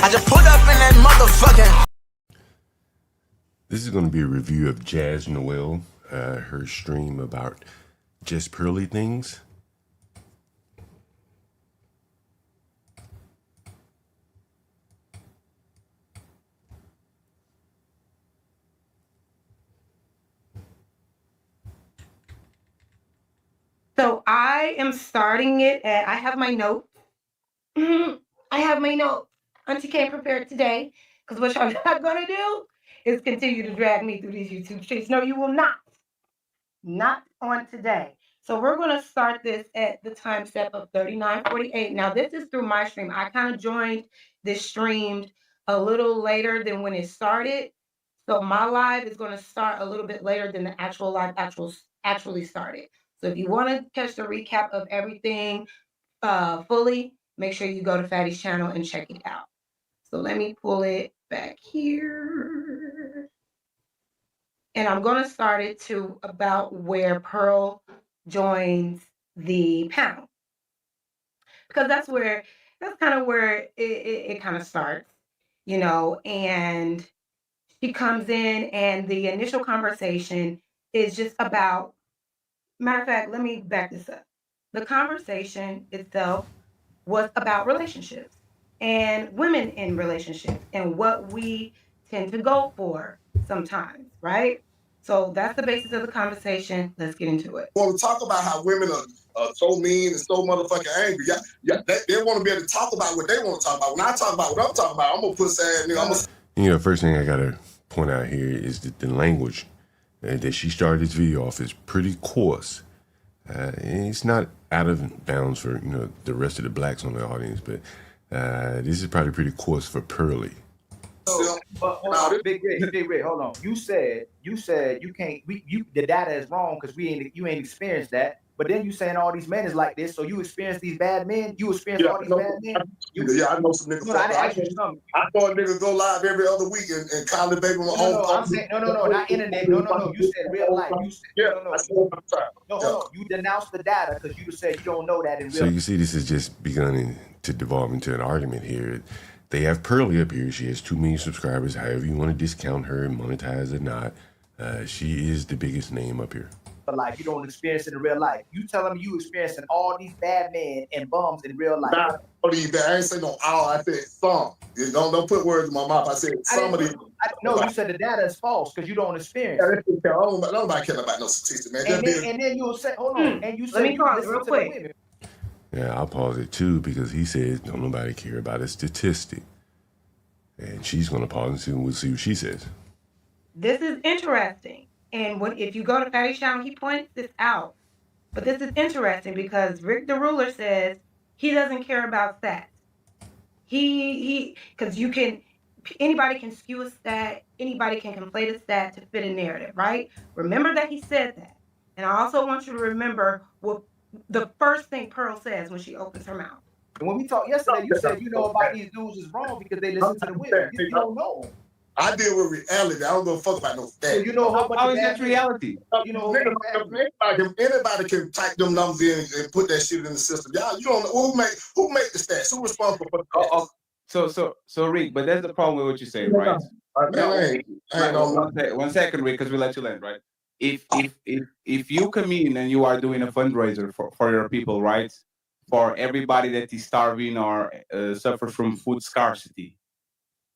I just put up in that motherfucking. This is going to be a review of Jazz Noel, her stream about just pearly things. So I am starting it at, I have my notes. I have my notes. Auntie came prepared today because what y'all not going to do is continue to drag me through these YouTube streets. No, you will not. Not on today. So we're going to start this at the time step of 39:48. Now, this is through my stream. I kind of joined this stream a little later than when it started. So my live is going to start a little bit later than the actual live actually started. So if you want to catch the recap of everything fully, make sure you go to Fatty's channel and check it out. So let me pull it back here. And I'm going to start it to about where Pearl joins the panel. Because that's kind of where it kind of starts, you know, and she comes in and the initial conversation is just about, matter of fact, let me back this up. The conversation itself was about relationships and women in relationships and what we tend to go for sometimes, right? So that's the basis of the conversation. Let's get into it. Want to talk about how women are so mean and so motherfucking angry. They want to be able to talk about what they want to talk about. When I talk about what I'm talking about, I'm gonna put sad nigga. You know, first thing I gotta point out here is that the language that she started this video off is pretty coarse. It's not out of bounds for the rest of the blacks on the audience, but this is probably pretty coarse for Pearly. But hold on, Big Red, hold on. You said you can't. The data is wrong because you ain't experienced that. But then you saying all these men is like this, so you experience these bad men. You experience all these bad men. I know some niggas. I thought niggas go live every other week and call the baby my own. I'm saying no, not internet. No. You said real life. You said, no. You denounced the data because you said you don't know that in real. So you see, this has just begun to devolve into an argument here. They have Pearly up here. She has 2 million subscribers. However you want to discount her, monetize or not, she is the biggest name up here. But like you don't experience it in real life. You telling me you experiencing all these bad men and bums in real life. Nah, I ain't say no all. I said some. Don't put words in my mouth. I said some of these. No, you said the data is false because you don't experience it. Nobody care about no statistics, man. And then you'll say, hold on, and you said, let me pause real quick. Yeah, I'll pause it too because he says don't nobody care about a statistic. And she's going to pause and we'll see what she says. This is interesting. And if you go to Fatty's channel, he points this out. But this is interesting because Rick the Ruler says he doesn't care about stats. Because anybody can skew a stat, anybody can conflate a stat to fit a narrative, right? Remember that he said that. And I also want you to remember what the first thing Pearl says when she opens her mouth. And when we talked yesterday, you said you know about these dudes is wrong because they listen to the women. You don't know. I deal with reality. I don't give a fuck about no stats. So you know how is that reality? You know, anybody can type them numbers in and put that shit in the system. Y'all, you don't know who make the stats. Who responsible for the stats? So Rick, but that's the problem with what you're saying, right? One second, Rick, because we let you land, right? If you come in and you are doing a fundraiser for your people, right? For everybody that is starving or suffers from food scarcity.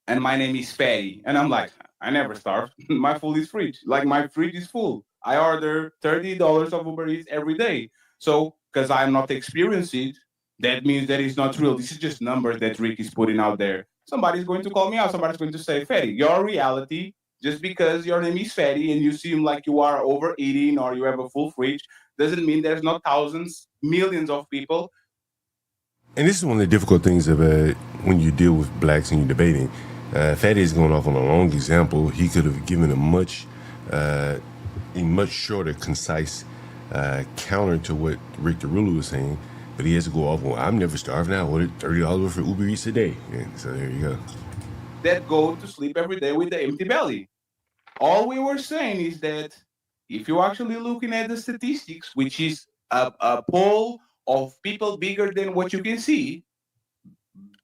And my name is Fatty. And I'm like, I never starve. My food is free. Like my fridge is full. I order $30 of Uber Eats every day. So, because I'm not experienced it, that means that it's not real. This is just numbers that Rick is putting out there. Somebody's going to call me out. Somebody's going to say, Fatty, your reality, just because your name is Fatty and you seem like you are overeating or you have a full fridge, doesn't mean there's not thousands, millions of people. And this is one of the difficult things of when you deal with blacks and you're debating. Fatty is going off on a long example. He could have given a much shorter, concise counter to what Rick the Ruler was saying, but he has to go off. Well, I'm never starving. I ordered $30 for Uber Eats a day. And so there you go. That go to sleep every day with the empty belly. All we were saying is that if you're actually looking at the statistics, which is a poll of people bigger than what you can see,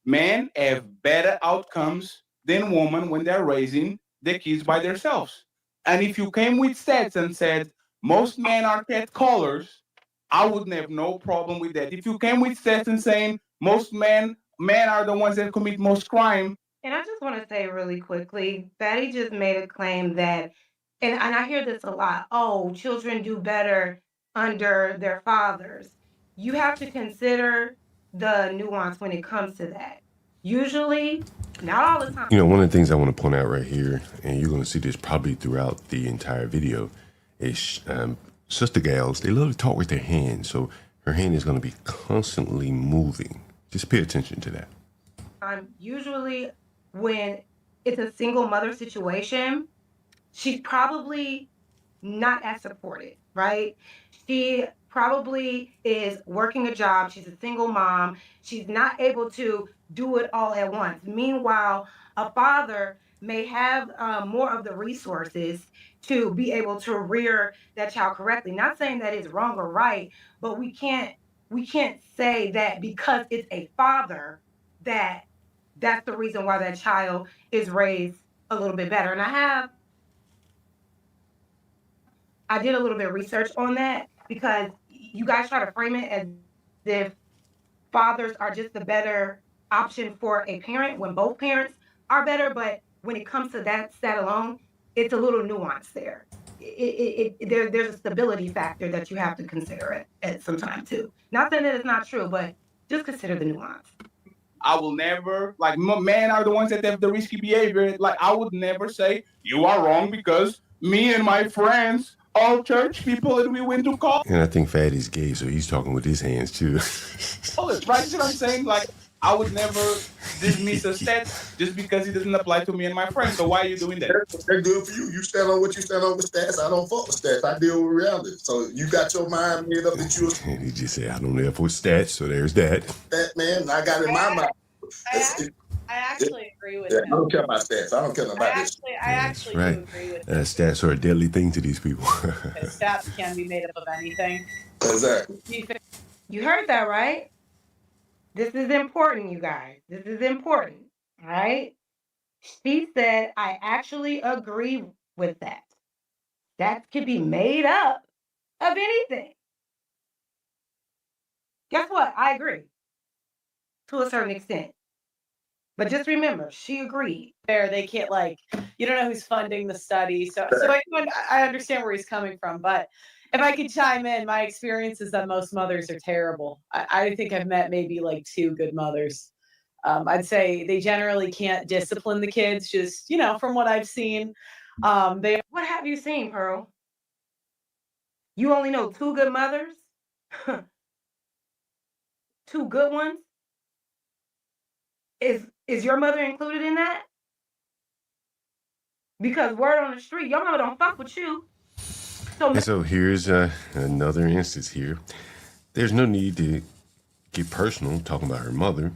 Men have better outcomes than women when they're raising the kids by themselves. And if you came with stats and said most men are cat callers, I wouldn't have no problem with that. If you came with stats and saying most men are the ones that commit most crime. And I just want to say really quickly, Betty just made a claim that, and I hear this a lot, oh, children do better under their fathers. You have to consider the nuance when it comes to that. Usually, not all the time. You know, one of the things I want to point out right here, and you're going to see this probably throughout the entire video, is sister gals, they love to talk with their hands. So her hand is going to be constantly moving. Just pay attention to that. Usually when it's a single mother situation, she's probably not as supported, right? She probably is working a job. She's a single mom. She's not able to do it all at once. Meanwhile, a father may have more of the resources to be able to rear that child correctly. Not saying that it's wrong or right, but we can't say that because it's a father that's the reason why that child is raised a little bit better. And I did a little bit of research on that because you guys try to frame it as if fathers are just the better option for a parent when both parents are better. But when it comes to that stat alone, it's a little nuance there. There's a stability factor that you have to consider at some time too. Not saying that it's not true, but just consider the nuance. I will never, like, men are the ones that have the risky behavior. Like, I would never say, you are wrong because me and my friends, all church people, and we went to college. And I think Fatty's gay, so he's talking with his hands too. Right? You know what I'm saying? Like, I would never dismiss a stats just because it doesn't apply to me and my friends. So why are you doing that? They're good for you. You stand on what you stand on with stats. I don't fuck with stats. I deal with reality. So you got your mind made up that you're And he just said, I don't have with stats, so there's that. that man. I got in my mind. I actually agree with I him. don't care about stats. I don't care about this. I actually right. do agree with him. Stats are a deadly thing to these people. Because stats can be made up of anything. Exactly. You heard that, right? This is important, you guys. This is important, all right? She said, I actually agree with that. That could be made up of anything. Guess what? I agree to a certain extent. But just remember, she agreed. They can't, like, you don't know who's funding the study. So I understand where he's coming from. But if I could chime in, my experience is that most mothers are terrible. I think I've met maybe like 2 good mothers. I'd say they generally can't discipline the kids, just, from what I've seen. What have you seen, Pearl? You only know 2 good mothers? 2 good ones? Is your mother included in that? Because word on the street, your mama don't fuck with you. So here's another instance here. There's no need to get personal talking about her mother.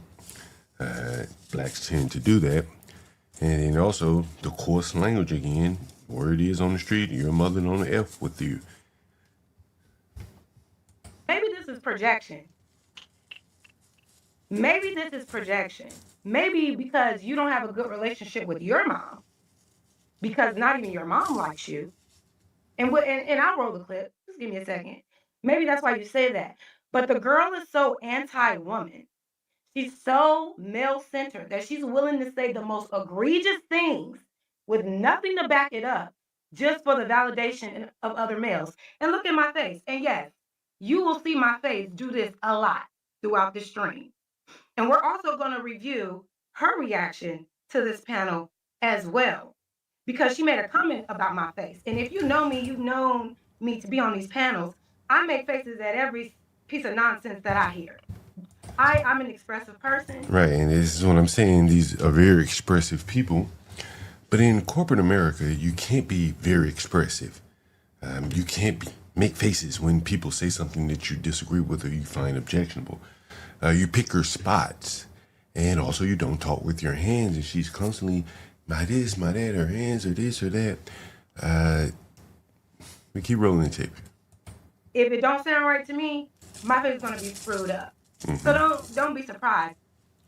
Blacks tend to do that. And then also the coarse language again. Word is on the street, your mother on the F with you. Maybe this is projection. Maybe because you don't have a good relationship with your mom. Because not even your mom likes you. And I'll roll the clip. Just give me a second. Maybe that's why you say that. But the girl is so anti-woman. She's so male-centered that she's willing to say the most egregious things with nothing to back it up just for the validation of other males. And look at my face. And yes, you will see my face do this a lot throughout the stream. And we're also going to review her reaction to this panel as well, because she made a comment about my face. And if you know me, you've known me to be on these panels. I make faces at every piece of nonsense that I hear. I'm an expressive person. Right, and this is what I'm saying. These are very expressive people. But in corporate America, you can't be very expressive. You can't make faces when people say something that you disagree with or you find objectionable. You pick your spots. And also you don't talk with your hands. And she's constantly, my this, my that, her hands are this or that. We keep rolling the tape. If it don't sound right to me, my face is going to be screwed up. Mm-hmm. So don't be surprised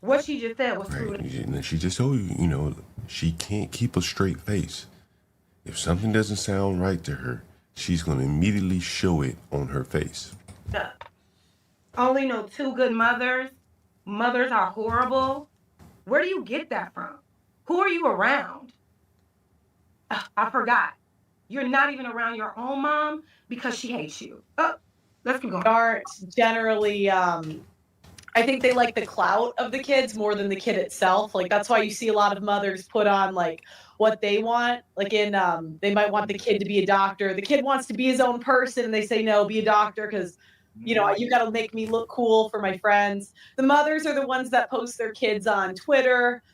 What she just said was true. Right. And then she just told you, you know, she can't keep a straight face. If something doesn't sound right to her, she's going to immediately show it on her face. Only know two good mothers. Mothers are horrible. Where do you get that from? Who are you around? I forgot. You're not even around your own mom because she hates you. Let's keep going. Aren't generally I think they like the clout of the kids more than the kid itself. Like that's why you see a lot of mothers put on like what they want. Like in they might want the kid to be a doctor. The kid wants to be his own person and they say no, be a doctor because you know, you got to make me look cool for my friends. The mothers are the ones that post their kids on Twitter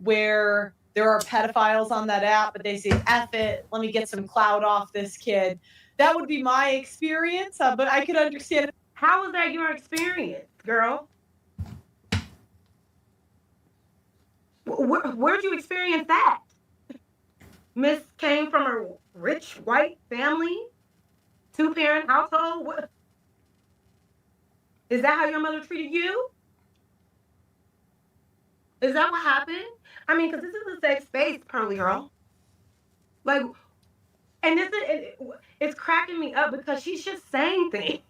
where there are pedophiles on that app, but they say, F it, let me get some clout off this kid. That would be my experience, but I could understand. How is that your experience, girl? Where'd you experience that? Miss came from a rich white family, 2-parent household. What? Is that how your mother treated you? Is that what happened? I mean, because this is a safe space, Pearly Girl. Like, and it's cracking me up because she's just saying things.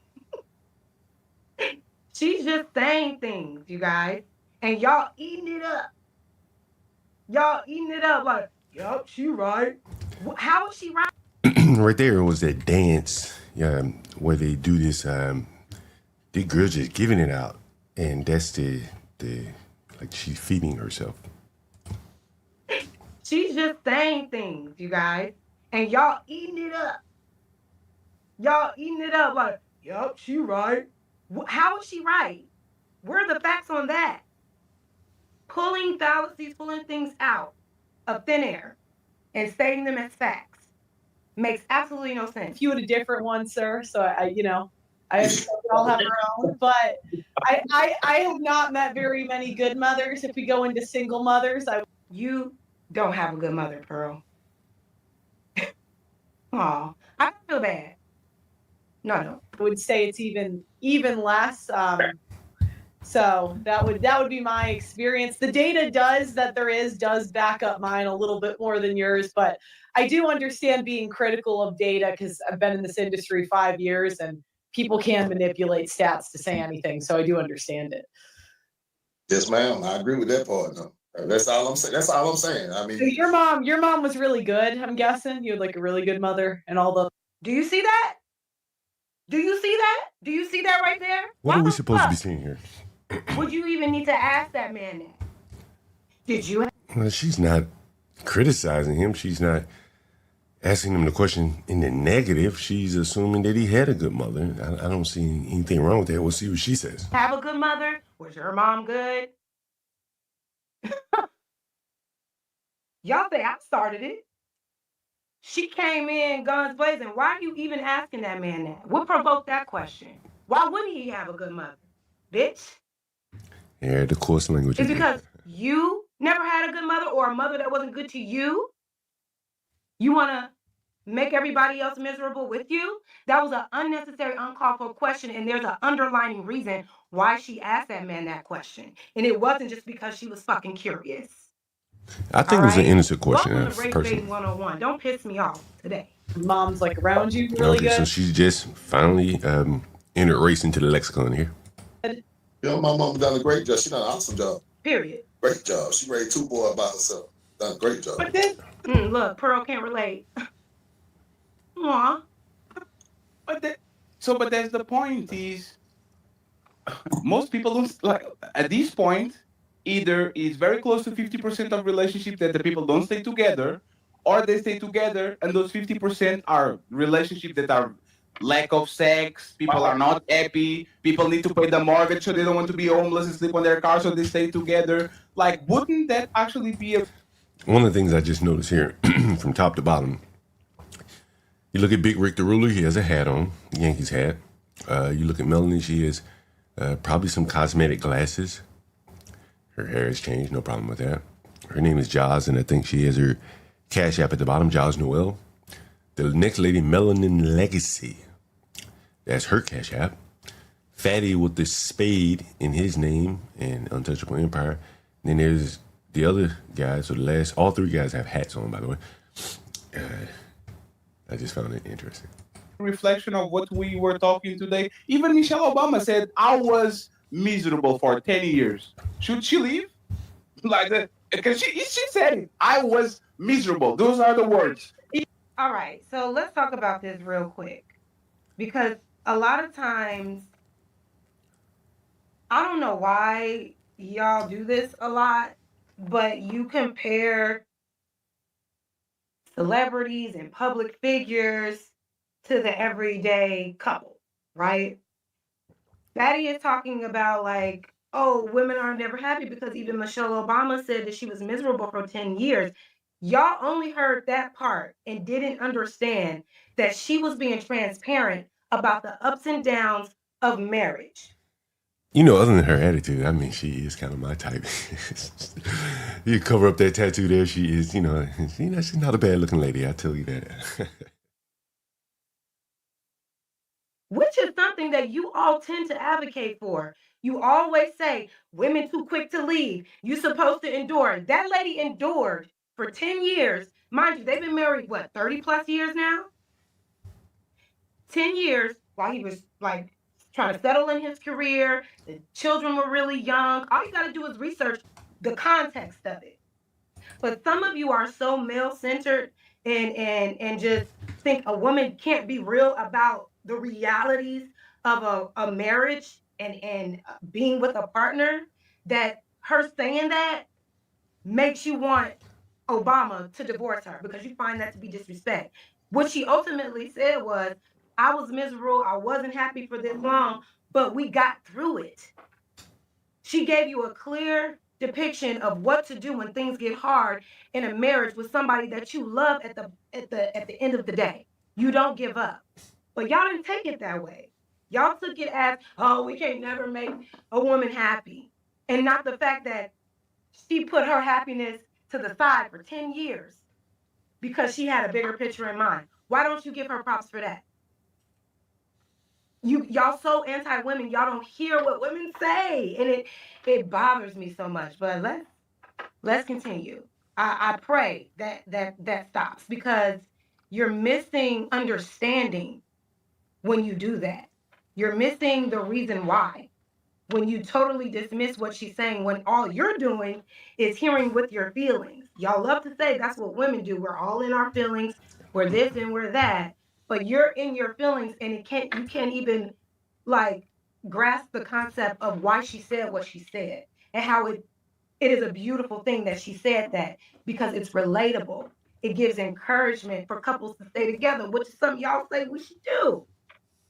She's just saying things, you guys. And y'all eating it up. Y'all eating it up like, yup, she right. How is she right? Right there was that dance where they do this, the girl just giving it out. And that's the like she's feeding herself. She's just saying things, you guys. And y'all eating it up. Y'all eating it up like, yup, she right. How is she right? Where are the facts on that? Pulling fallacies, pulling things out of thin air and stating them as facts makes absolutely no sense. Feud a different one, sir. So I all have our own, but I have not met very many good mothers. If we go into single mothers, You don't have a good mother, Pearl. Aw, I feel bad. No. would say it's even less. So that would be my experience. The data does back up mine a little bit more than yours, but I do understand being critical of data because I've been in this industry 5 years and people can manipulate stats to say anything. So I do understand it. Yes, ma'am. I agree with that part. No. That's all I'm saying. I mean, So your mom was really good. I'm guessing you had like a really good mother and all the. Do you see that? Do you see that? Do you see that right there? What are we supposed to be seeing here? Would you even need to ask that man that? Did you? Well, she's not criticizing him. She's not asking him the question in the negative. She's assuming that he had a good mother. I don't see anything wrong with that. We'll see what she says. Have a good mother? Was your mom good? Y'all say I started it. She came in guns blazing. Why are you even asking that man that? What provoked that question? Why wouldn't he have a good mother? Bitch. Yeah, the coarse language. It's because you never had a good mother or a mother that wasn't good to you? You want to make everybody else miserable with you? That was an unnecessary, uncalled for question, and there's an underlying reason why she asked that man that question. And it wasn't just because she was fucking curious. I think it was an innocent question. Welcome to Race Baiting 101. Don't piss me off today. Mom's like around you really good. So she's just finally entered race into the lexicon here. you know, my mom done a great job. She done an awesome job. Period. Great job. She raised 2 boys by herself. Done a great job. But then, Look, Pearl can't relate. Aw. But that's the point is most people don't like at this point either is very close to 50% of relationships that the people don't stay together, or they stay together and those 50% are relationships that are lack of sex, people are not happy, people need to pay the mortgage so they don't want to be homeless and sleep on their car so they stay together. Like, wouldn't that actually be a... One of the things I just noticed here from top to bottom, you look at Big Rick the Ruler, he has a hat on, Yankees hat. You look at Melanie, she has probably some cosmetic glasses. Her hair has changed, no problem with that. Her name is Jaws, and I think she has her Cash App at the bottom, Jaws Noel. The next lady, Melanin Legacy, that's her Cash App. Fatty with the spade in his name and Untouchable Empire. Then there's the other guys. So all three guys have hats on, by the way. I just found it interesting. Reflection of what we were talking today. Even Michelle Obama said, I was miserable for 10 years. Should she leave? Like that? Because she said it. I was miserable. Those are the words. All right, so let's talk about this real quick. Because a lot of times, I don't know why y'all do this a lot, but you compare celebrities and public figures to the everyday couple, right? Fatty is talking about like, oh, women are never happy because even Michelle Obama said that she was miserable for 10 years. Y'all only heard that part and didn't understand that she was being transparent about the ups and downs of marriage. You know, other than her attitude, I mean, she is kind of my type. You cover up that tattoo there, she is, she's not a bad looking lady, I tell you that. Which is something that you all tend to advocate for. You always say women too quick to leave. You're supposed to endure. That lady endured for 10 years. Mind you, they've been married, what, 30 plus years now? 10 years while he was like trying to settle in his career. The children were really young. All you got to do is research the context of it. But some of you are so male-centered and just think a woman can't be real about the realities of a marriage and being with a partner, that her saying that makes you want Obama to divorce her because you find that to be disrespect. What she ultimately said was, I was miserable, I wasn't happy for this long, but we got through it. She gave you a clear depiction of what to do when things get hard in a marriage with somebody that you love at the end of the day. You don't give up. But y'all didn't take it that way. Y'all took it as, oh, we can't never make a woman happy. And not the fact that she put her happiness to the side for 10 years because she had a bigger picture in mind. Why don't you give her props for that? Y'all so anti-women, y'all don't hear what women say, and it bothers me so much. But let's continue. I pray that stops, because you're missing understanding when you do that. You're missing the reason why when you totally dismiss what she's saying, when all you're doing is hearing with your feelings. Y'all love to say that's what women do. We're all in our feelings. We're this and we're that. But you're in your feelings, and you can't even like grasp the concept of why she said what she said, and how it is a beautiful thing that she said that, because it's relatable. It gives encouragement for couples to stay together, which is something y'all say we should do.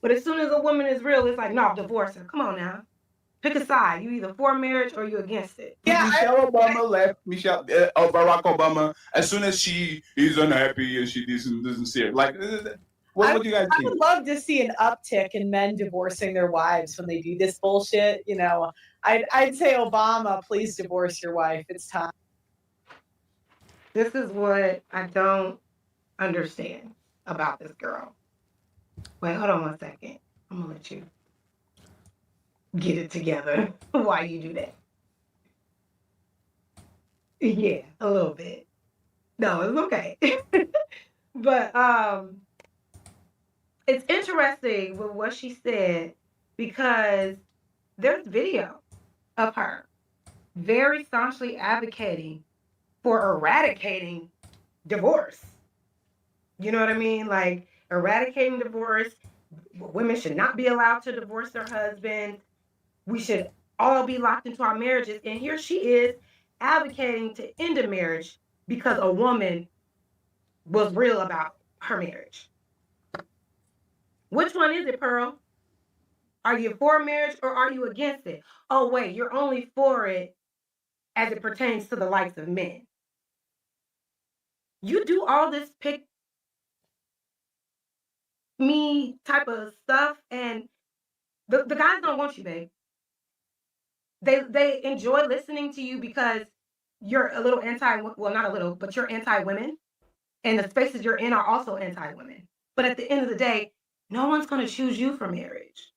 But as soon as a woman is real, it's like, no, divorce her. Come on now. Pick a side. You either for marriage or you against it. Yeah, Michelle Obama left. Barack Obama, as soon as she is unhappy and she doesn't see it. Like, what do you guys I think? would love to see an uptick in men divorcing their wives when they do this bullshit. I'd say, Obama, please divorce your wife. It's time. This is what I don't understand about this girl. Wait, hold on one second. I'm gonna let you get it together while you do that. Yeah, a little bit. No, it's okay. But it's interesting with what she said, because there's video of her very staunchly advocating for eradicating divorce. You know what I mean? Like, eradicating divorce. Women should not be allowed to divorce their husband. We should all be locked into our marriages. And here she is advocating to end a marriage because a woman was real about her marriage. Which one is it, Pearl? Are you for marriage or are you against it? Oh, wait, you're only for it as it pertains to the likes of men. You do all this pick me type of stuff, and the guys don't want you, babe. They enjoy listening to you because you're a little well, not a little, but you're anti-women, and the spaces you're in are also anti-women. But at the end of the day, no one's going to choose you for marriage.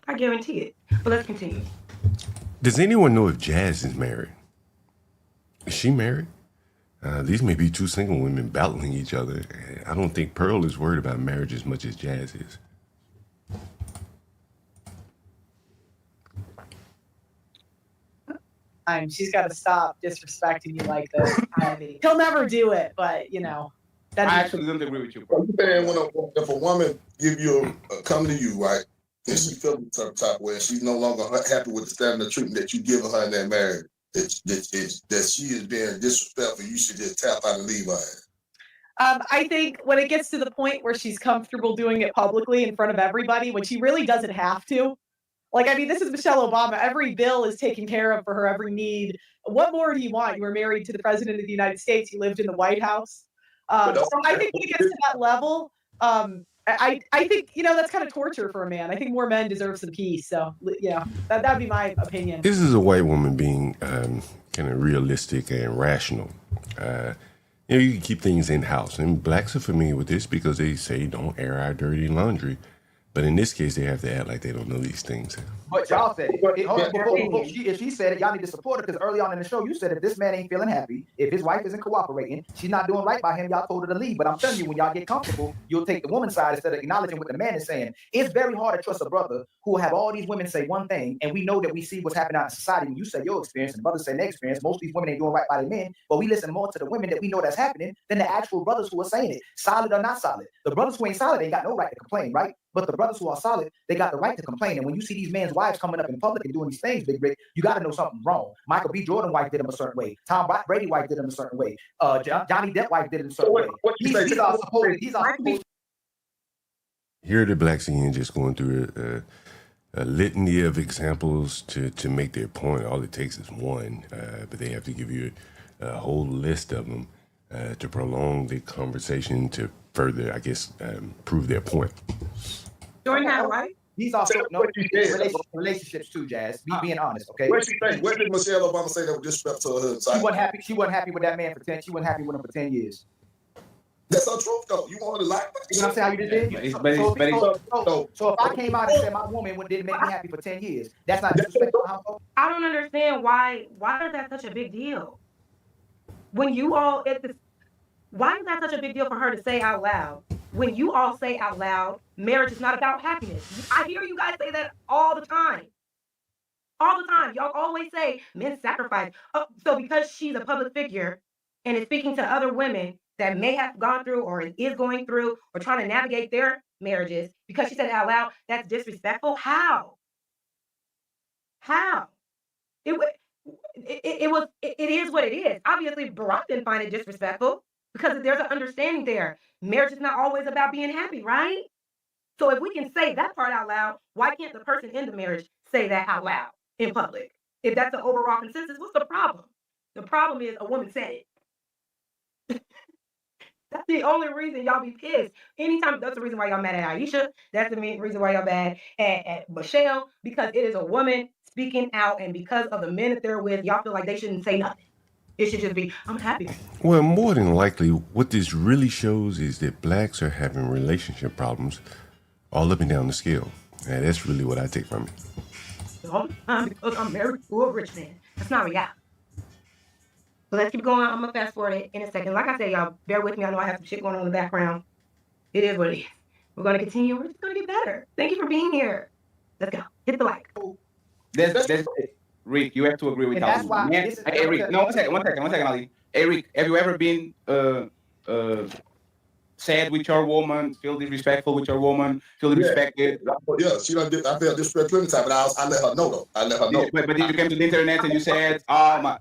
I guarantee it. But let's continue. Does anyone know if Jazz is married? Is she married? These may be two single women battling each other. I don't think Pearl is worried about marriage as much as Jazz is. She's got to stop disrespecting you like this. He'll never do it, but you know. I actually don't agree with you. So you saying if a woman give you come to you, right, and she feels some type of way, and she's no longer happy with the standard of treatment that you give her in that marriage, that she is being disrespectful, you should just tap out and leave her. I think when it gets to the point where she's comfortable doing it publicly in front of everybody, when she really doesn't have to. Like, I mean, this is Michelle Obama. Every bill is taken care of for her, every need. What more do you want? You were married to the president of the United States. You lived in the White House. So I think when it gets to that level, I think, you know, that's kind of torture for a man. I think more men deserve some peace. So, you know, that'd be my opinion. This is a white woman being kind of realistic and rational. You know, you can keep things in-house. And blacks are familiar with this because they say don't air our dirty laundry. But in this case, they have to act like they don't know these things. But y'all said it. If she said it, y'all need to support her because early on in the show, you said if this man ain't feeling happy, if his wife isn't cooperating, she's not doing right by him, y'all told her to leave. But I'm telling you, when y'all get comfortable, you'll take the woman's side instead of acknowledging what the man is saying. It's very hard to trust a brother who will have all these women say one thing, and we know that we see what's happening out in society. When you say your experience and brothers say their experience, most of these women ain't doing right by their men, but we listen more to the women that we know that's happening than the actual brothers who are saying it, solid or not solid. The brothers who ain't solid ain't got no right to complain, right? But the brothers who are solid, they got the right to complain. And when you see these men's wives coming up in public and doing these things, Big Rick, you got to know something's wrong. Michael B. Jordan wife did him a certain way. Tom Brady wife did him a certain way. Johnny Depp wife did him a certain way. These are supposed. Here the blacks again just going through a litany of examples to make their point. All it takes is one, but they have to give you a whole list of them to prolong the conversation to further, I guess, prove their point. Jordan had a wife? These are relationships too, Jazz. Being honest, okay? What did Michelle Obama say that was disrespect to her? She wasn't happy with that man for 10. She wasn't happy with him for 10 years. That's our truth, though. You want to like? You know what I'm saying? How you just did? So if I came out and said my woman didn't make me happy for 10 years, that's not disrespectful. I don't understand why is that such a big deal? When you all why is that such a big deal for her to say out loud? When you all say out loud, marriage is not about happiness. I hear you guys say that all the time. All the time. Y'all always say men sacrifice. So because she's a public figure and is speaking to other women that may have gone through or is going through or trying to navigate their marriages, because she said it out loud, that's disrespectful? How? It is what it is. Obviously, Barack didn't find it disrespectful because there's an understanding there. Marriage is not always about being happy, right? So if we can say that part out loud, why can't the person in the marriage say that out loud in public? If that's an overall consensus, what's the problem? The problem is a woman said it. That's the only reason y'all be pissed. Anytime, that's the reason why y'all mad at Aisha. That's the reason why y'all mad at Michelle, because it is a woman speaking out, and because of the men that they're with, y'all feel like they shouldn't say nothing. It should just be, I'm happy. Well, more than likely, what this really shows is that blacks are having relationship problems all up and down the scale. And that's really what I take from it. All the time because I'm married to a rich man. That's not reality. So let's keep going. I'm going to fast forward it in a second. Like I said, y'all, bear with me. I know I have some shit going on in the background. It is what it is. We're going to continue. We're just going to get better. Thank you for being here. Let's go. Hit the like. Rick, you have to agree with That's why. Hey, Rick, no, one second, Ali. Hey, Rick, have you ever been sad with your woman, feel disrespectful with your woman, feel disrespected? Yeah, she done. I felt disrespectful plenty time, but I let her know though. I let her know. But then you came to the internet and you said, "Oh my."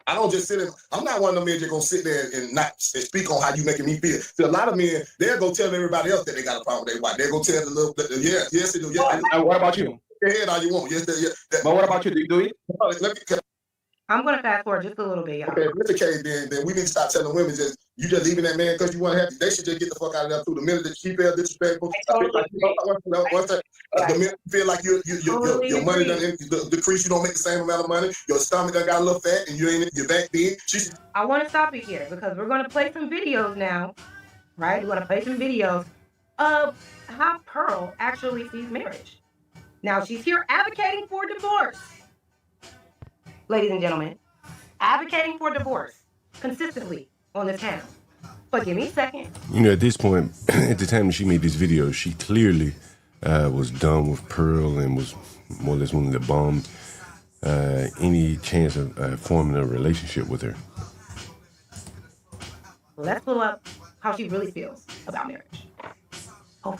I don't just sit in. I'm not one of them men just gonna sit there and not speak on how you making me feel. So a lot of men, they'll go tell everybody else that they got a problem with their wife. They'll go tell the little, yes, they do. Yeah. What about you? Go ahead all you want. Yes, But what about you? Do you do it? I'm going to fast forward just a little bit, y'all. Okay, if that's the case, then we need to start telling women you just leaving that man because you want to have. They should just get the fuck out of there too. The minute that she feels disrespectful, the minute you feel like your money done decrease, you don't make the same amount of money. Your stomach done got a little fat, and you ain't your back big. I want to stop it here because we're going to play some videos now, right? We're going to play some videos of how Pearl actually sees marriage. Now she's here advocating for divorce. Ladies and gentlemen, advocating for divorce consistently on this channel. But give me a second. You know, at this point, at the time she made this video, she clearly was done with Pearl and was more or less willing to bomb any chance of forming a relationship with her. Let's pull up how she really feels about marriage. Oh.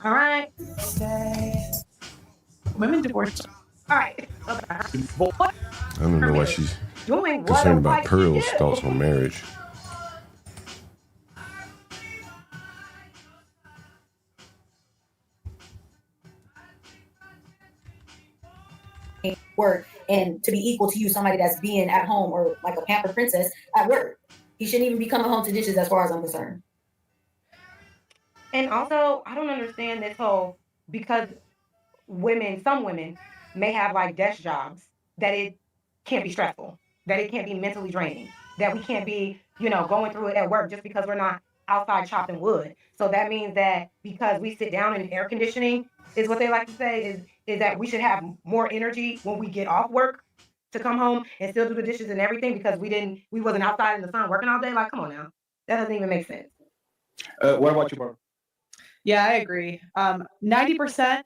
All right. Women divorced. All right. I don't know why she's doing concerned about Pearl's thoughts on marriage. Work and to be equal to you, somebody that's being at home or like a pampered princess at work. He shouldn't even be coming home to dishes as far as I'm concerned. And also, I don't understand this whole, because some women may have like desk jobs, that it can't be stressful, that it can't be mentally draining, that we can't be, going through it at work just because we're not outside chopping wood. So that means that because we sit down in air conditioning, is what they like to say, is that we should have more energy when we get off work to come home and still do the dishes and everything because we wasn't outside in the sun working all day. Like, come on now. That doesn't even make sense. What about you, Barbara? Yeah, I agree. 90%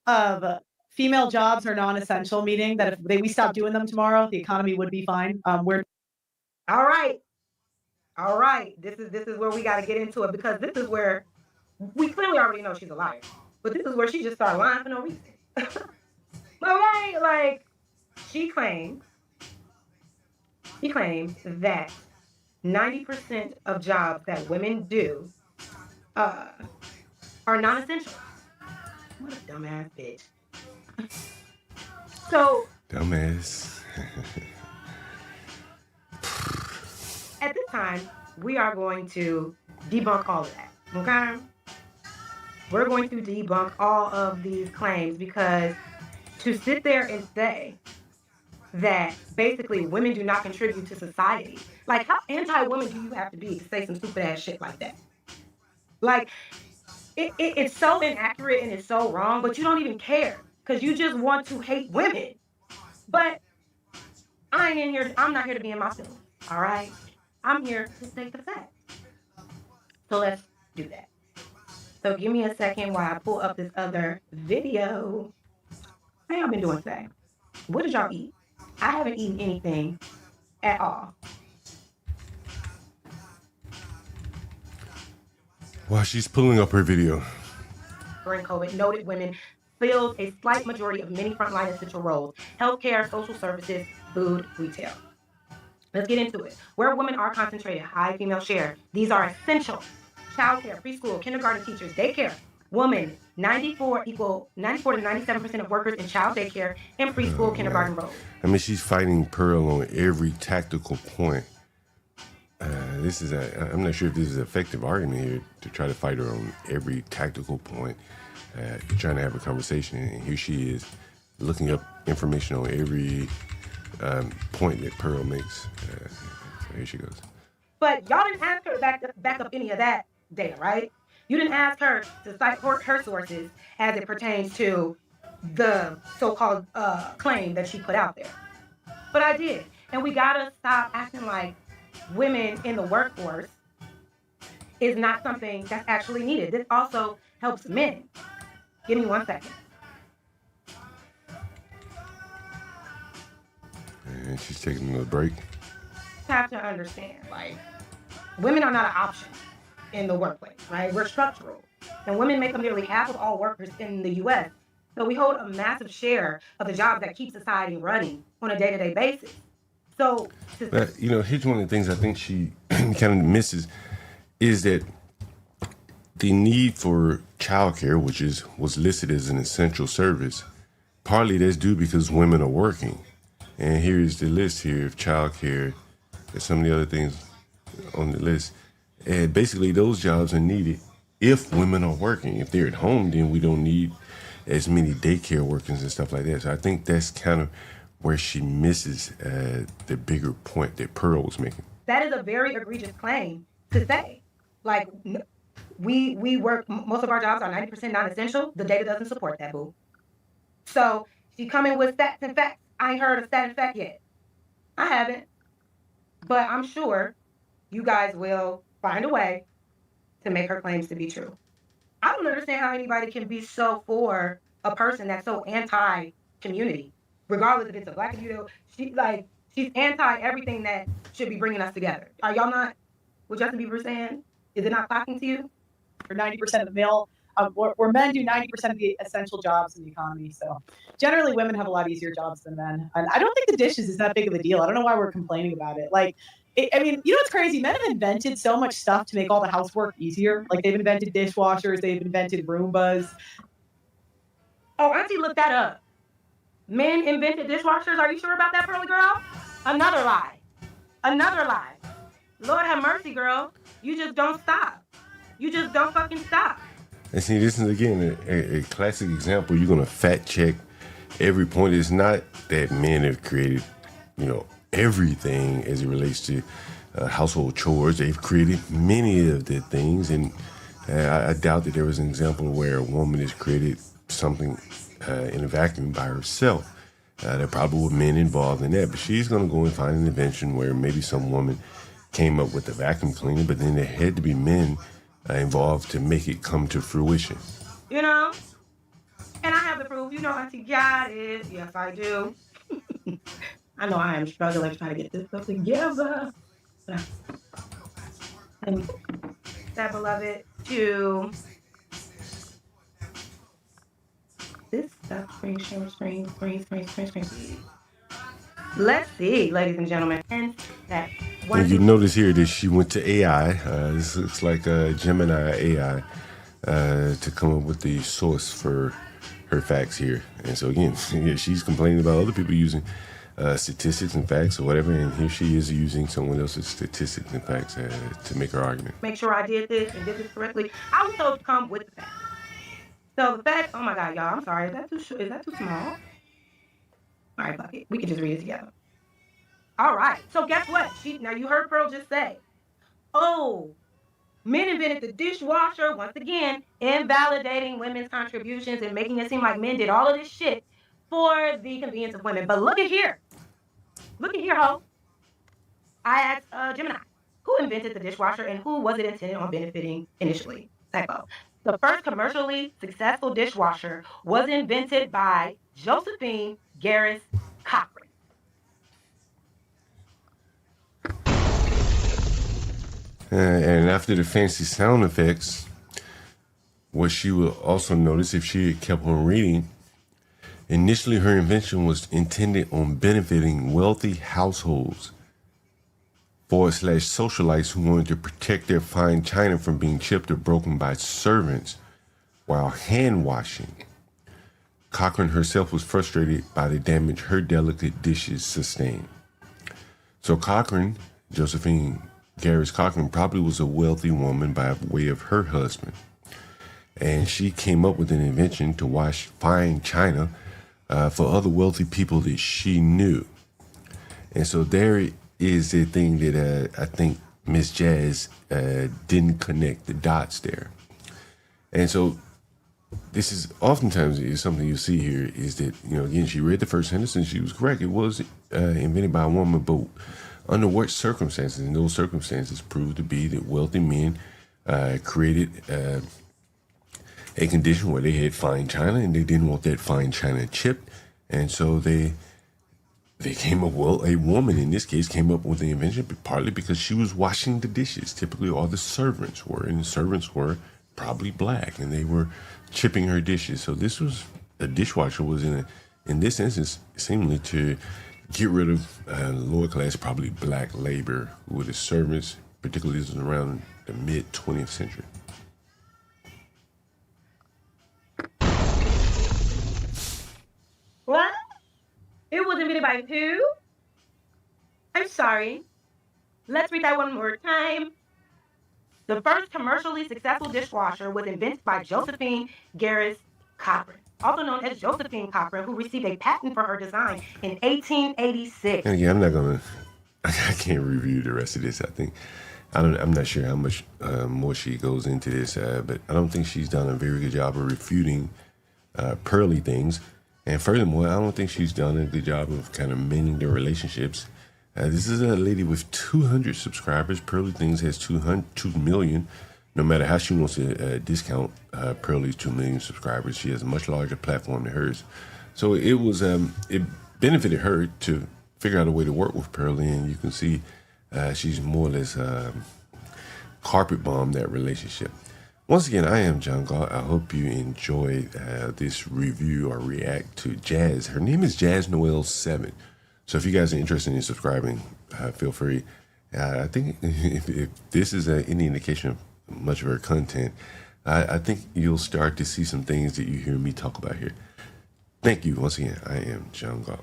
of female jobs are non-essential, meaning that if we stop doing them tomorrow, the economy would be fine. All right. This is where we got to get into it, because this is where we clearly already know she's a liar. But this is where she just started lying for no reason. All right, like she claims that 90% of jobs that women do are non-essential. What a dumbass bitch. So dumbass. At this time, we are going to debunk all of that. Okay? We're going to debunk all of these claims, because to sit there and say that basically women do not contribute to society, like how anti-woman do you have to be to say some stupid ass shit like that? Like, it's so inaccurate and it's so wrong, but you don't even care because you just want to hate women. But I ain't in here, I'm not here to be in my feelings, all right? I'm here to state the facts. So let's do that. So give me a second while I pull up this other video. How y'all been doing today? What did y'all eat? I haven't eaten anything at all. While she's pulling up her video. During COVID, noted women filled a slight majority of many frontline essential roles: healthcare, social services, food, retail. Let's get into it. Where women are concentrated, high female share. These are essential. Childcare, preschool, kindergarten teachers, daycare. Women, 94 to 97% of workers in child daycare and preschool, kindergarten roles. I mean, she's fighting Pearl on every tactical point. I'm not sure if this is an effective argument here to try to fight her on every tactical point. Trying to have a conversation, and here she is looking up information on every point that Pearl makes. So here she goes. But y'all didn't ask her to back up any of that data, right? You didn't ask her to cite her sources as it pertains to the so-called claim that she put out there. But I did. And we gotta stop acting like women in the workforce is not something that's actually needed. This also helps men. Give me 1 second. And she's taking another break. You have to understand, like, women are not an option in the workplace, right? We're structural. And women make up nearly half of all workers in the U.S. So we hold a massive share of the jobs that keep society running on a day-to-day basis. So, here's one of the things I think she kind of misses is that the need for childcare, which was listed as an essential service, partly that's due because women are working. And here's the list here of childcare and some of the other things on the list. And basically those jobs are needed if women are working. If they're at home, then we don't need as many daycare workers and stuff like that. So I think that's kind of where she misses the bigger point that Pearl was making. That is a very egregious claim to say. Like, we work, most of our jobs are 90% non-essential. The data doesn't support that, boo. So she coming with stats and facts. I ain't heard a stat and fact yet. I haven't. But I'm sure you guys will find a way to make her claims to be true. I don't understand how anybody can be so for a person that's so anti-community, regardless if it's a black community. She's anti everything that should be bringing us together. Are y'all not? What Justin Bieber saying? Is it not talking to you? For 90% of the male, where men do 90% of the essential jobs in the economy. So generally, women have a lot easier jobs than men. And I don't think the dishes is that big of a deal. I don't know why we're complaining about it. Like, I mean, you know what's crazy? Men have invented so much stuff to make all the housework easier. Like, they've invented dishwashers, they've invented Roombas. Oh, Auntie looked that up. Men invented dishwashers. Are you sure about that, Pearly girl? Another lie. Another lie. Lord have mercy, girl. You just don't stop. You just don't fucking stop. And see, this is again a classic example. You're gonna fact check every point. It's not that men have created, everything as it relates to household chores. They've created many of the things, and I doubt that there was an example where a woman has created something in a vacuum by herself. There probably were men involved in that, but she's gonna go and find an invention where maybe some woman came up with a vacuum cleaner, but then there had to be men involved to make it come to fruition. And I have the proof. Auntie got it. Yes, I do. I know I am struggling trying to get this stuff together. And that beloved to this stuff. Screen. Let's see, ladies and gentlemen. And you notice here that she went to AI. This looks like a Gemini AI to come up with the source for her facts here. And so again, she's complaining about other people using statistics and facts or whatever, and here she is using someone else's statistics and facts to make her argument. Make sure I did this and did this correctly. I was told to come with the facts. So the facts, oh my God, y'all, I'm sorry. Is that too small? All right, fuck it. We can just read it together. All right. So guess what? Now you heard Pearl just say, men invented the dishwasher, once again, invalidating women's contributions and making it seem like men did all of this shit for the convenience of women. But look at here. Look at here, ho. I asked Gemini, who invented the dishwasher and who was it intended on benefiting initially? Typo. The first commercially successful dishwasher was invented by Josephine Garris Cochran. And after the fancy sound effects, what she will also notice if she had kept on reading, initially her invention was intended on benefiting wealthy households / socialites who wanted to protect their fine china from being chipped or broken by servants while hand washing. Cochran herself was frustrated by the damage her delicate dishes sustained. So Cochran, Josephine Garris Cochran, probably was a wealthy woman by way of her husband. And she came up with an invention to wash fine china for other wealthy people that she knew. And so there is a thing that I think Miss Jazz didn't connect the dots there. And so this is oftentimes is something you see here is that, again, she read the first sentence and she was correct. It was invented by a woman, but under what circumstances? And those circumstances proved to be that wealthy men created a condition where they had fine china and they didn't want that fine china chipped. And so they came up, a woman in this case came up with the invention partly because she was washing the dishes. Typically all the servants were, and the servants were probably black, and they were chipping her dishes. So a dishwasher was in this instance, seemingly to get rid of lower class, probably black labor who were the servants, particularly this was around the mid 20th century. What? It was invented by who? I'm sorry. Let's read that one more time. The first commercially successful dishwasher was invented by Josephine Garris Cochran, also known as Josephine Cochran, who received a patent for her design in 1886. And again, I'm not gonna, I can't review the rest of this. I'm not sure how much more she goes into this, but I don't think she's done a very good job of refuting Pearly things. And furthermore, I don't think she's done a good job of kind of mending their relationships. This is a lady with 200 subscribers. Pearly Things has 2 million. No matter how she wants to discount Pearly's 2 million subscribers, she has a much larger platform than hers. So it benefited her to figure out a way to work with Pearly, and you can see she's more or less carpet bombed that relationship. Once again, I am John Galt. I hope you enjoyed this review or react to Jazz. Her name is Jazz Noel 7. So if you guys are interested in subscribing, feel free. I think if this is any indication of much of her content, I think you'll start to see some things that you hear me talk about here. Thank you. Once again, I am John Galt.